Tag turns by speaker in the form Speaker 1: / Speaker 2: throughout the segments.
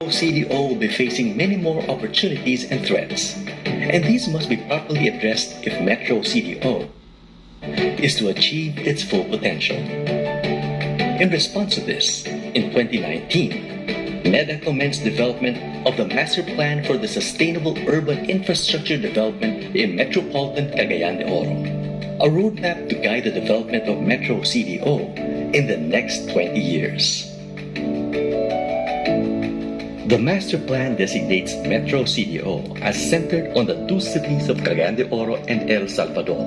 Speaker 1: CDO will be facing many more opportunities and threats, and these must be properly addressed if Metro CDO is to achieve its full potential. In response to this, in 2019, NEDA commenced development of the Master Plan for the Sustainable Urban Infrastructure Development in Metropolitan Cagayan de Oro, a roadmap to guide the development of Metro CDO in the next 20 years. The Master Plan designates Metro CDO as centered on the two cities of Cagayan de Oro and El Salvador,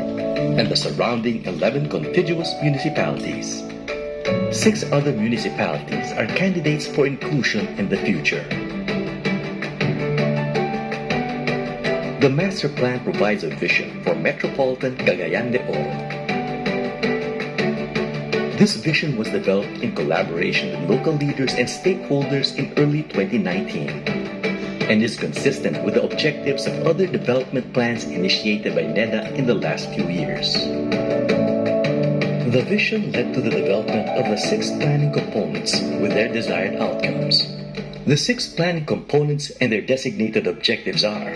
Speaker 1: and the surrounding 11 contiguous municipalities. 6 other municipalities are candidates for inclusion in the future. The Master Plan provides a vision for Metropolitan Cagayan de Oro. This vision was developed in collaboration with local leaders and stakeholders in early 2019 and is consistent with the objectives of other development plans initiated by NEDA in the last few years. The vision led to the development of the 6 planning components with their desired outcomes. The 6 planning components and their designated objectives are: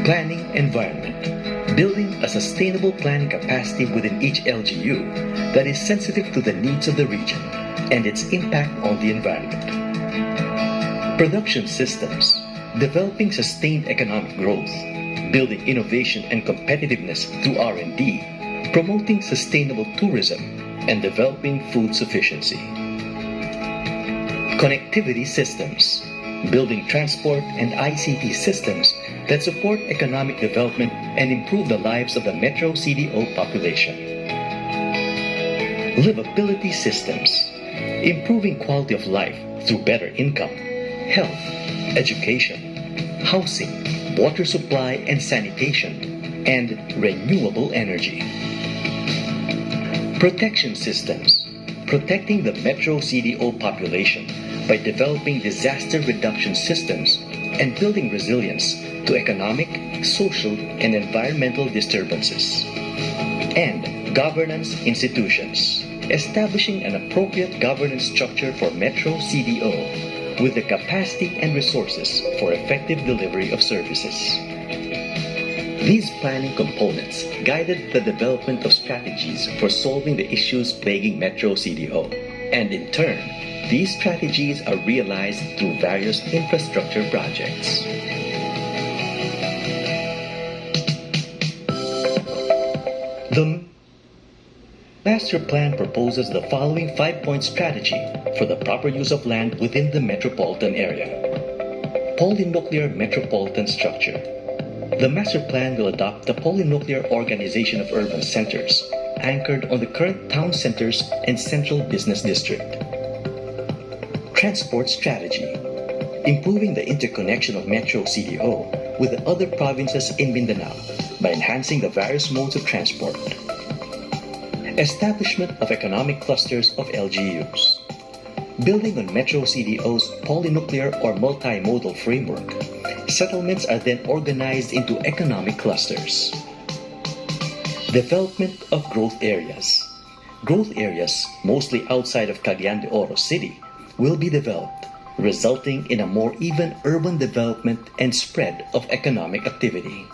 Speaker 1: planning environment, building a sustainable planning capacity within each LGU that is sensitive to the needs of the region and its impact on the environment. Production systems, developing sustained economic growth, building innovation and competitiveness through R&D, promoting sustainable tourism, and developing food sufficiency. Connectivity systems, building transport and ICT systems that support economic development and improve the lives of the Metro CDO population. Livability systems, improving quality of life through better income, health, education, housing, water supply and sanitation, and renewable energy. Protection systems, protecting the Metro CDO population by developing disaster reduction systems and building resilience to economic, social, and environmental disturbances. And governance institutions, establishing an appropriate governance structure for Metro CDO with the capacity and resources for effective delivery of services. These planning components guided the development of strategies for solving the issues plaguing Metro CDO, and in turn, these strategies are realized through various infrastructure projects. The Master Plan proposes the following 5-point strategy for the proper use of land within the metropolitan area. Polynuclear metropolitan structure. The Master Plan will adopt the polynuclear organization of urban centers, anchored on the current town centers and central business district. Transport strategy. Improving the interconnection of Metro CDO with the other provinces in Mindanao by enhancing the various modes of transport. Establishment of economic clusters of LGUs. Building on Metro CDO's polynuclear or multimodal framework, settlements are then organized into economic clusters. Development of growth areas. Growth areas, mostly outside of Cagayan de Oro City, will be developed, resulting in a more even urban development and spread of economic activity.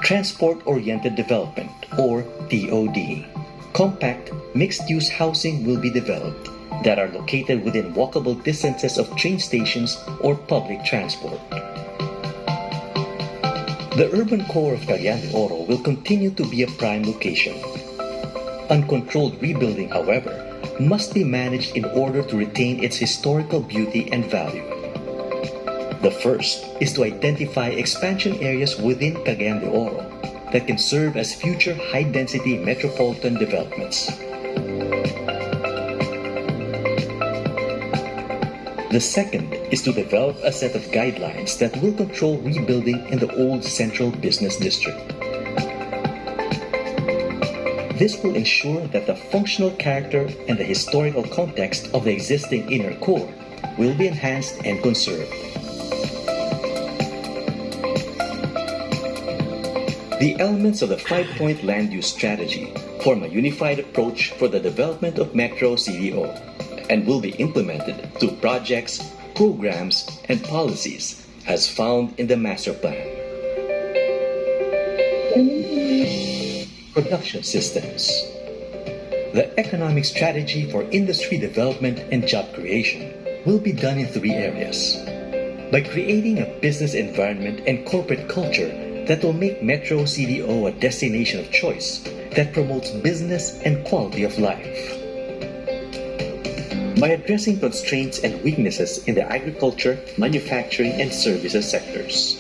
Speaker 1: Transport-oriented development, or TOD. Compact, mixed-use housing will be developed that are located within walkable distances of train stations or public transport. The urban core of Cagayan de Oro will continue to be a prime location. Uncontrolled rebuilding, however, must be managed in order to retain its historical beauty and value. The first is to identify expansion areas within Cagayan de Oro that can serve as future high-density metropolitan developments. The second is to develop a set of guidelines that will control rebuilding in the old central business district. This will ensure that the functional character and the historical context of the existing inner core will be enhanced and conserved. The elements of the 5-point land use strategy form a unified approach for the development of Metro CDO, and will be implemented through projects, programs, and policies as found in the master plan. Production systems. The economic strategy for industry development and job creation will be done in 3 areas. By creating a business environment and corporate culture that will make Metro CDO a destination of choice that promotes business and quality of life. By addressing constraints and weaknesses in the agriculture, manufacturing, and services sectors.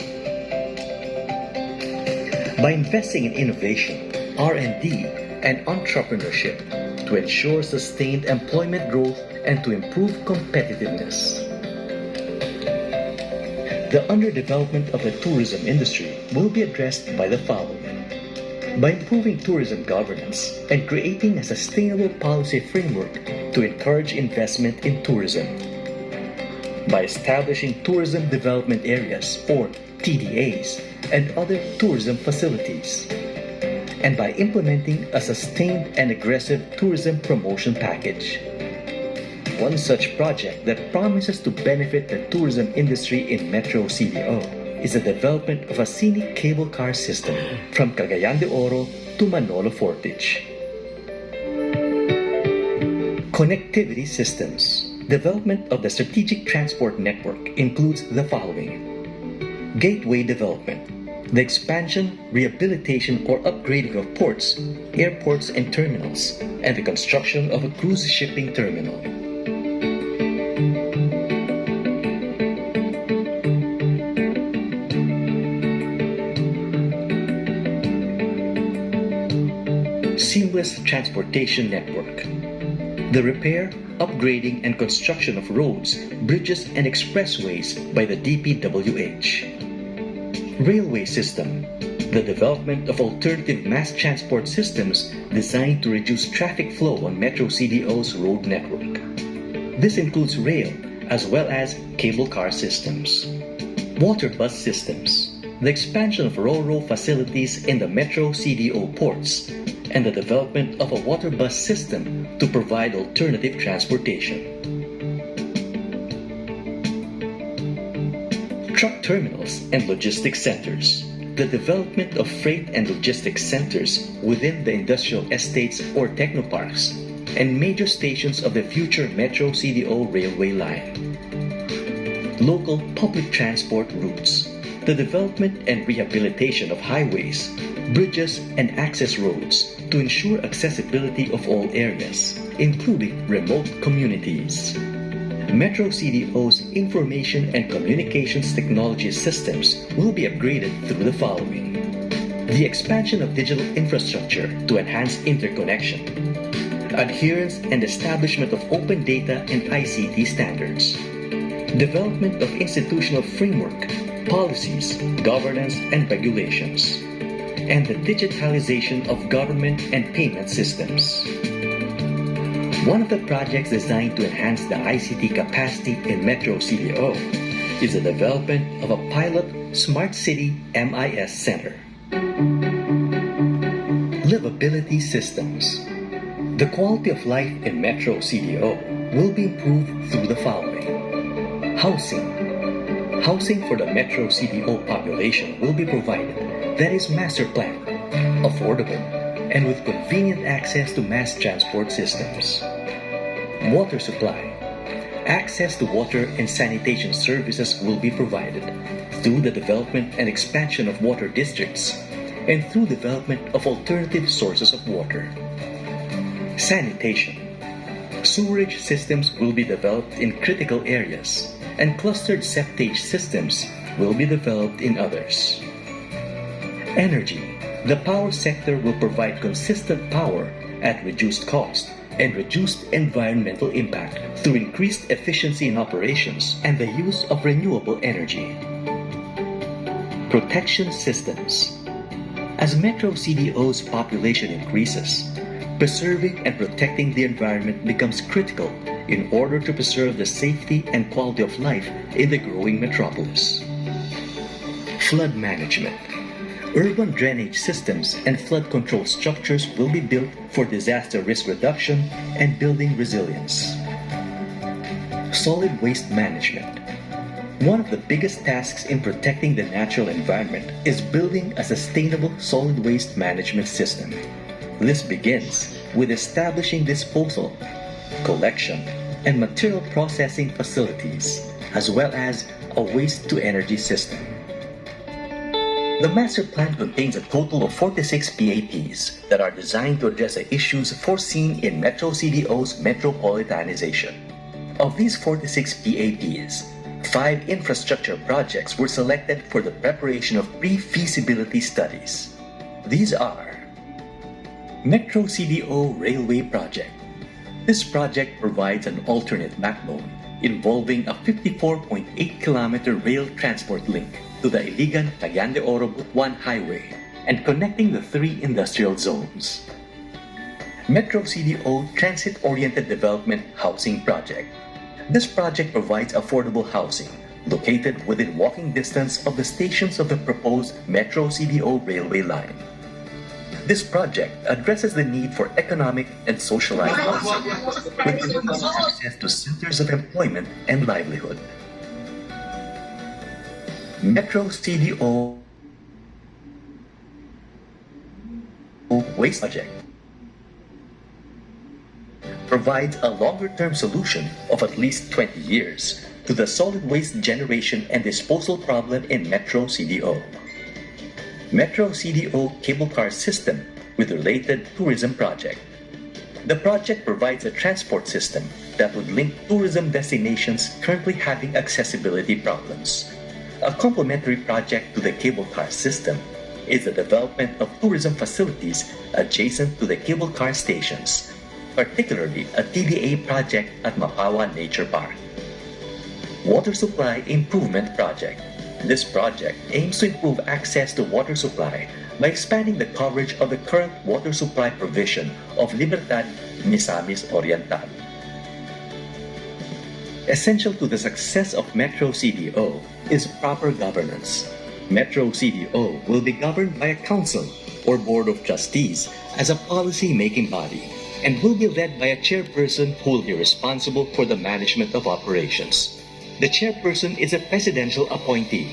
Speaker 1: By investing in innovation, R&D, and entrepreneurship to ensure sustained employment growth and to improve competitiveness. The underdevelopment of the tourism industry will be addressed by the following. By improving tourism governance and creating a sustainable policy framework to encourage investment in tourism. By establishing tourism development areas, or TDAs, and other tourism facilities. And by implementing a sustained and aggressive tourism promotion package. One such project that promises to benefit the tourism industry in Metro CDO is the development of a scenic cable car system from Cagayan de Oro to Manolo Fortich. Connectivity systems. Development of the strategic transport network includes the following. Gateway development. The expansion, rehabilitation, or upgrading of ports, airports, and terminals, and the construction of a cruise shipping terminal. Seamless transportation network. The repair, upgrading, and construction of roads, bridges, and expressways by the DPWH. Railway system. The development of alternative mass transport systems designed to reduce traffic flow on Metro CDO's road network. This includes rail as well as cable car systems. Water bus systems. The expansion of ro-ro facilities in the Metro CDO ports and the development of a water bus system to provide alternative transportation. Truck terminals and logistics centers. The development of freight and logistics centers within the industrial estates or technoparks and major stations of the future Metro CDO railway line. Local public transport routes. The development and rehabilitation of highways, bridges, and access roads to ensure accessibility of all areas, including remote communities. Metro CDO's information and communications technology systems will be upgraded through the following. The expansion of digital infrastructure to enhance interconnection. Adherence and establishment of open data and ICT standards. Development of institutional framework, policies, governance, and regulations. And the digitalization of government and payment systems. One of the projects designed to enhance the ICT capacity in Metro CDO is the development of a pilot Smart City MIS Center. Livability systems. The quality of life in Metro CDO will be improved through the following. Housing. Housing for the Metro CDO population will be provided that is master planned, affordable, and with convenient access to mass transport systems. Water supply. Access to water and sanitation services will be provided through the development and expansion of water districts and through development of alternative sources of water. Sanitation. Sewerage systems will be developed in critical areas and clustered septage systems will be developed in others. Energy. The power sector will provide consistent power at reduced cost and reduced environmental impact through increased efficiency in operations and the use of renewable energy. Protection systems. As Metro CDO's population increases, preserving and protecting the environment becomes critical in order to preserve the safety and quality of life in the growing metropolis. Flood management. Urban drainage systems and flood control structures will be built for disaster risk reduction and building resilience. solid waste management. One of the biggest tasks in protecting the natural environment is building a sustainable solid waste management system. This begins with establishing disposal, collection, and material processing facilities, as well as a waste-to-energy system. The master plan contains a total of 46 PAPs that are designed to address the issues foreseen in Metro CDO's metropolitanization. Of these 46 PAPs, 5 infrastructure projects were selected for the preparation of pre-feasibility studies. These are Metro CDO Railway Project. This project provides an alternate backbone involving a 54.8-kilometer rail transport link to the Iligan Cagayan de Oro Butuan Highway and connecting the 3 industrial zones. Metro CDO Transit-Oriented Development Housing Project. This project provides affordable housing located within walking distance of the stations of the proposed Metro CDO railway line. This project addresses the need for economic and socialized housing with increased access to centers of employment and livelihood. Metro CDO Waste Project provides a longer-term solution of at least 20 years to the solid waste generation and disposal problem in Metro CDO. Metro CDO Cable Car System with related tourism project. The project provides a transport system that would link tourism destinations currently having accessibility problems. A complementary project to the cable car system is the development of tourism facilities adjacent to the cable car stations, particularly a TDA project at Mapawa Nature Park. Water Supply Improvement Project. This project aims to improve access to water supply by expanding the coverage of the current water supply provision of Libertad, Misamis Oriental. Essential to the success of Metro CDO is proper governance. Metro CDO will be governed by a council or board of trustees as a policy-making body and will be led by a chairperson who will be responsible for the management of operations. The chairperson is a presidential appointee,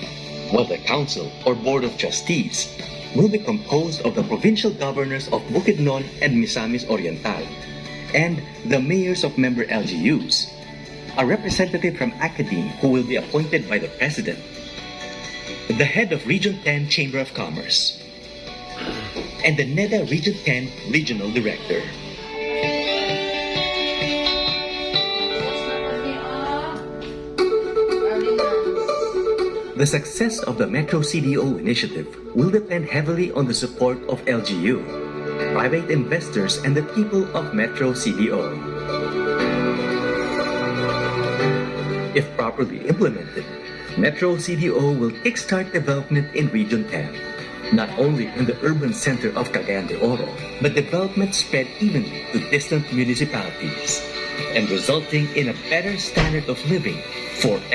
Speaker 1: while the council or board of trustees will be composed of the provincial governors of Bukidnon and Misamis Oriental and the mayors of member LGUs, a representative from Academe who will be appointed by the president, the head of Region 10 Chamber of Commerce, and the NEDA Region 10 Regional Director. The success of the Metro CDO initiative will depend heavily on the support of LGU, private investors, and the people of Metro CDO. If properly implemented, Metro CDO will kickstart development in Region 10, not only in the urban center of Cagayan de Oro, but development spread evenly to distant municipalities, and resulting in a better standard of living for everyone.